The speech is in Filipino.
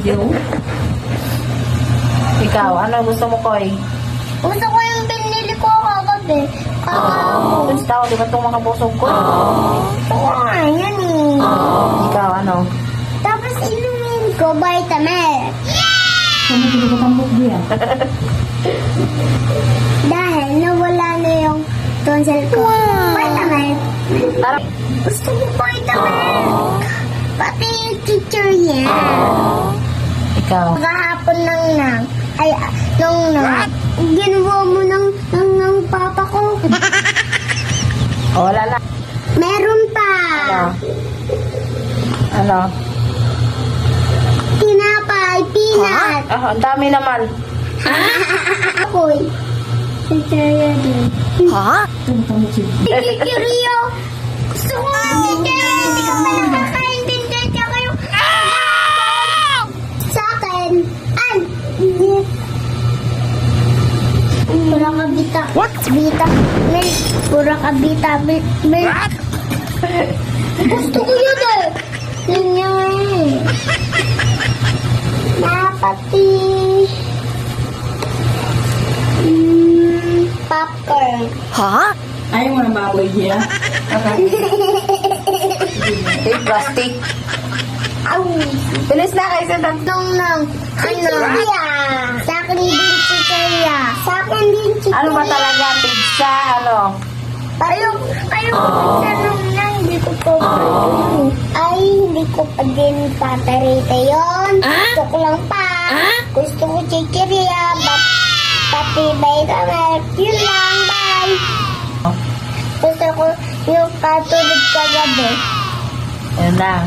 yung... Ikaw, ano gusto mo, Koy? Gusto ko yung binili ko kagabi. Kakao. Gusto ko, di ba itong makabusog ko? Gusto ko nga, yan eh. Ikaw, ano? Tapos inumin ko vitamin. Ano hindi ko tambok diyan? Dahil nawala na yung tonsil ko. Vitamin. Tara. Gusto ko vitamin. Pati yung teacher niya. Ikaw. Kahapon ginawa mo ng papa ko. O, wala na. Meron pa. Ano? Tinapay, peanut. Ah, ang dami naman. Ako'y. Teacher din. Ano tambok siya? Kikiriyo. Gusto ko nga teacher. Hindi ka pa nakakaintindi. Tsaka yung... Sa akin. Ay. Pura ka bita. What? Bita. Milk. Pura ka bita. Milk. Gusto ko yun eh. Yun nga eh. Napati. Popcorn. Ayaw mo ng baboy niya? Eh, plastic. Au. Bilis na kayo sa Nung chichirya. Sa akin din chichirya. Sa akin din chichirya. Ano ba talaga? Pizza, ano? Ayun, tanong na, hindi ko pa Ay, hindi ko pa din patarita yun. Gusto ko lang pa. Gusto ko chichirya. Pati vitamin. Yun lang, bye. Gusto ko yung katulad kagabi. Yun na.